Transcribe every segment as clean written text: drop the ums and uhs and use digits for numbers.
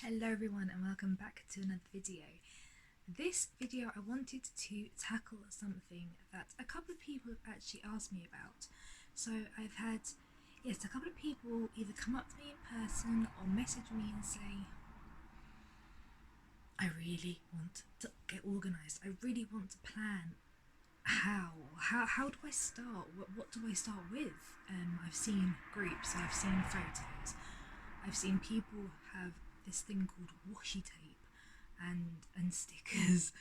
Hello everyone and welcome back to another video. This video I wanted to tackle something that a couple of people have actually asked me about. So I've had, a couple of people either come up to me in person or message me and say, I really want to get organised, I really want to plan. How do I start? What do I start with? I've seen groups, I've seen photos, I've seen people have this thing called washi tape and stickers.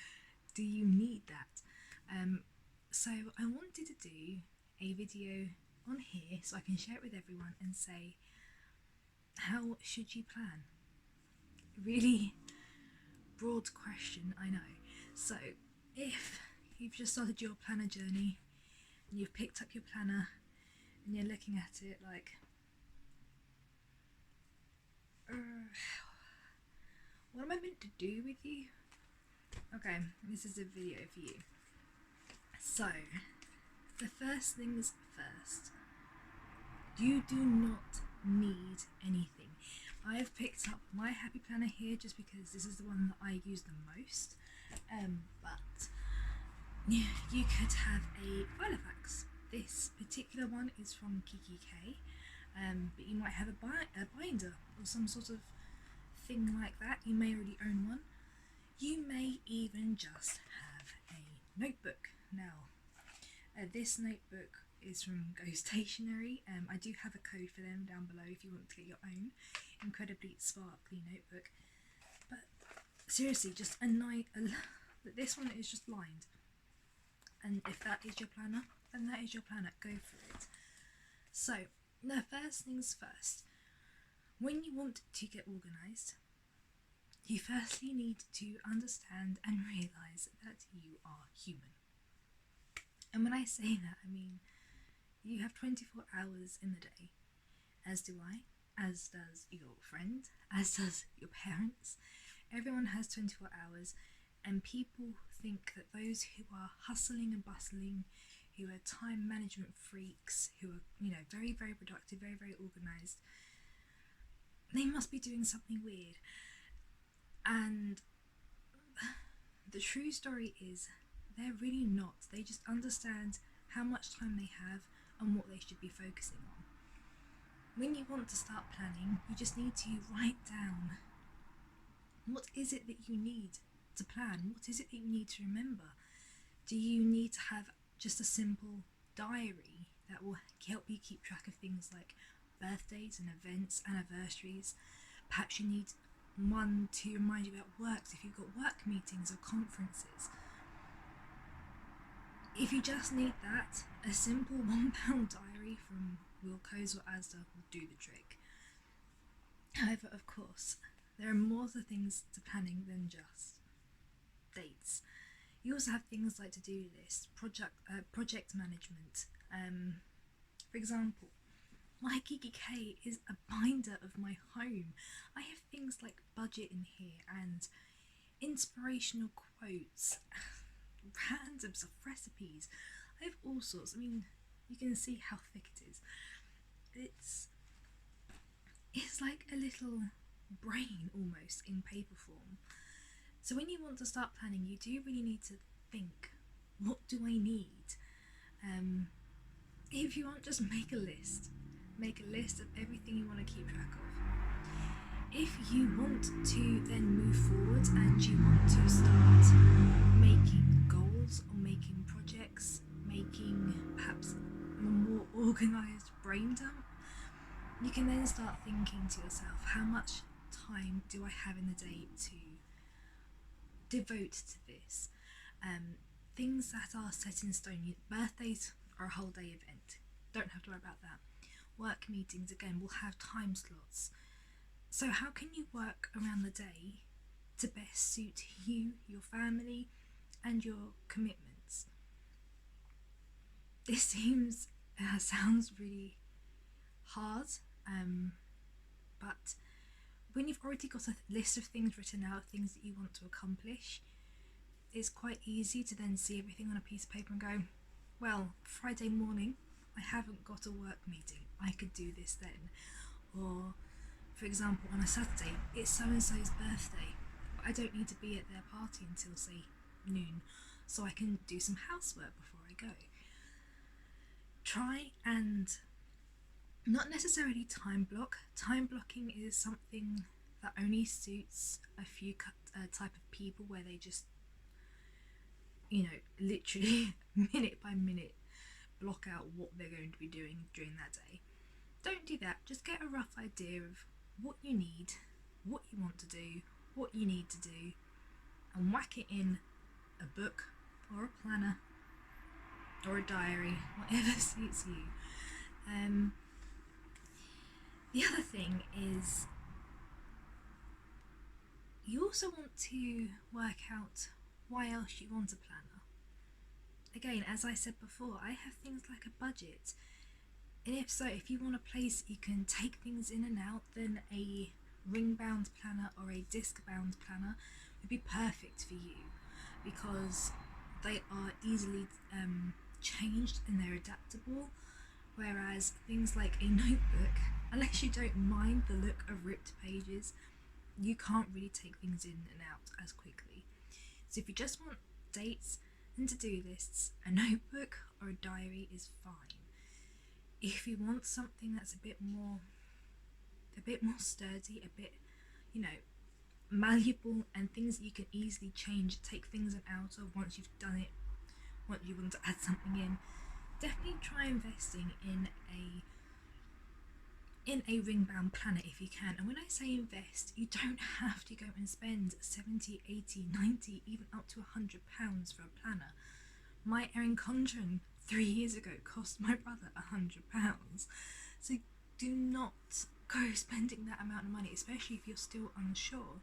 Do you need that? So I wanted to do a video on here so I can share it with everyone and say, how should you plan? Really broad question, I know. So if you've just started your planner journey and you've picked up your planner and you're looking at it like, what am I meant to do with you? Okay, this is a video for you. So, the first things first, you do not need anything. I have picked up my happy planner here just because this is the one that I use the most, but you could have a Filofax. This particular one is from Kiki K, but you might have a binder or some sort of thing like that. You may already own one. You may even just have a notebook. Now, this notebook is from Stationery. I do have a code for them down below if you want to get your own incredibly sparkly notebook. But seriously, just this one is just lined. And if that is your planner, then that is your planner. Go for it. So, the first things first. When you want to get organised, you firstly need to understand and realise that you are human. And when I say that, I mean you have 24 hours in the day, as do I, as does your friend, as does your parents. Everyone has 24 hours, and people think that those who are hustling and bustling, who are time management freaks, who are, very, very productive, very, very organised, they must be doing something weird. And the true story is they're really not. They just understand how much time they have and what they should be focusing on. When you want to start planning, you just need to write down what is it that you need to plan. What is it that you need to remember? Do you need to have just a simple diary that will help you keep track of things like birthdays and events, anniversaries? Perhaps you need one to remind you about works if you've got work meetings or conferences. If you just need that, a simple £1 diary from Wilco's or Asda will do the trick. However, of course, there are more to things to planning than just dates. You also have things like to-do lists, project management. For example, my Kiki K is a binder of my home. I have things like budget in here and inspirational quotes, randoms of recipes. I have all sorts. I mean, you can see how thick it is. It's like a little brain almost in paper form. So when you want to start planning, you do really need to think, what do I need? If you want, just make a list. Make a list of everything you want to keep track of. If you want to then move forward and you want to start making goals or making projects, making perhaps a more organised brain dump, you can then start thinking to yourself, how much time do I have in the day to devote to this? Things that are set in stone. Birthdays are a whole day event. Don't have to worry about that. Work meetings, again, will have time slots. So how can you work around the day to best suit you, your family, and your commitments? This sounds really hard, but when you've already got a list of things written out, things that you want to accomplish, it's quite easy to then see everything on a piece of paper and go, well, Friday morning I haven't got a work meeting, I could do this then. Or for example, on a Saturday, it's so and so's birthday, but I don't need to be at their party until, say, noon, so I can do some housework before I go. Try and not necessarily time block. Time blocking is something that only suits a few type of people, where they just, literally minute by minute block out what they're going to be doing during that day. Don't do that. Just get a rough idea of what you need, what you want to do, what you need to do, and whack it in a book or a planner or a diary, whatever suits you. The other thing is, you also want to work out why else you want a planner. Again, as I said before, I have things like a budget, and if so, if you want a place you can take things in and out, then a ring bound planner or a disc bound planner would be perfect for you, because they are easily changed and they're adaptable, whereas things like a notebook, unless you don't mind the look of ripped pages, you can't really take things in and out as quickly. So if you just want dates and to-do lists, a notebook or a diary is fine. If you want something that's a bit more sturdy, a bit, malleable, and things that you can easily change, take things in and out of once you've done it, once you want to add something in, definitely try investing in a ring bound planner if you can. And when I say invest, you don't have to go and spend 70, 80, 90, even up to £100 for a planner. My Erin Condren 3 years ago cost my brother £100. So do not go spending that amount of money, especially if you're still unsure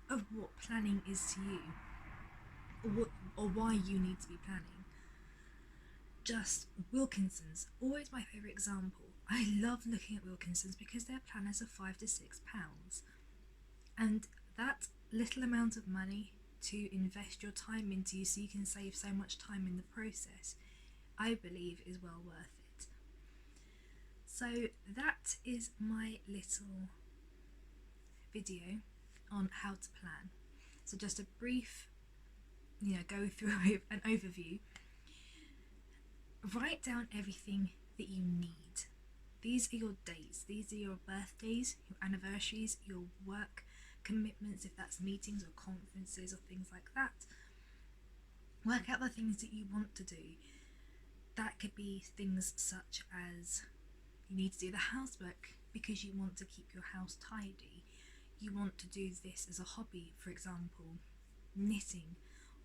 of what planning is to you, or why you need to be planning. Just Wilkinson's, always my favourite example. I love looking at Wilkinson's because their planners are £5 to £6, and that little amount of money to invest your time into, so you can save so much time in the process, I believe is well worth it. So that is my little video on how to plan. So just a brief, go through an overview. Write down everything that you need. These are your dates, these are your birthdays, your anniversaries, your work commitments, if that's meetings or conferences or things like that. Work out the things that you want to do. That could be things such as, you need to do the housework because you want to keep your house tidy. You want to do this as a hobby, for example, knitting,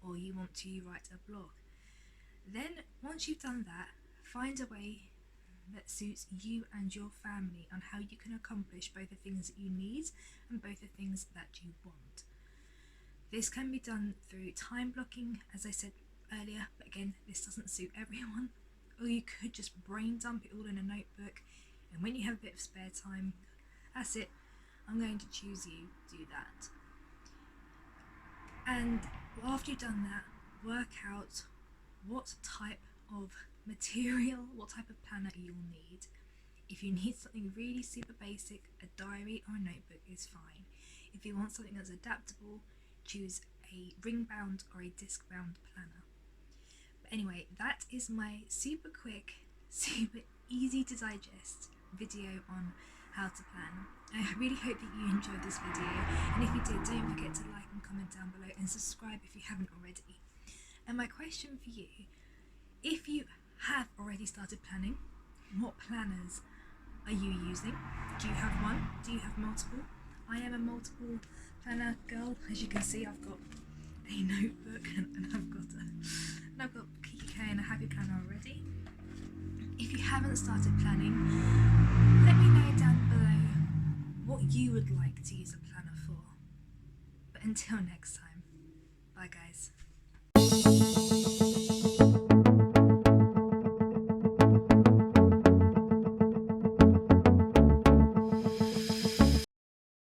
or you want to write a blog. Then, once you've done that, find a way that suits you and your family on how you can accomplish both the things that you need and both the things that you want. This can be done through time blocking, as I said earlier, but again, this doesn't suit everyone. Or you could just brain dump it all in a notebook, and when you have a bit of spare time, that's it, I'm going to choose you, do that. And after you've done that, work out what type of material, what type of planner you'll need. If you need something really super basic, a diary or a notebook is fine. If you want something that's adaptable, choose a ring bound or a disc bound planner. But anyway, that is my super quick, super easy to digest video on how to plan. I really hope that you enjoyed this video, and if you did, don't forget to like and comment down below and subscribe if you haven't already. And my question for you, if you have already started planning, what planners are you using? Do you have one? Do you have multiple? I am a multiple planner girl. As you can see, I've got a notebook and I've got Kiki K and a happy planner already. If you haven't started planning, let me know down below what you would like to use a planner for. But until next time, bye guys.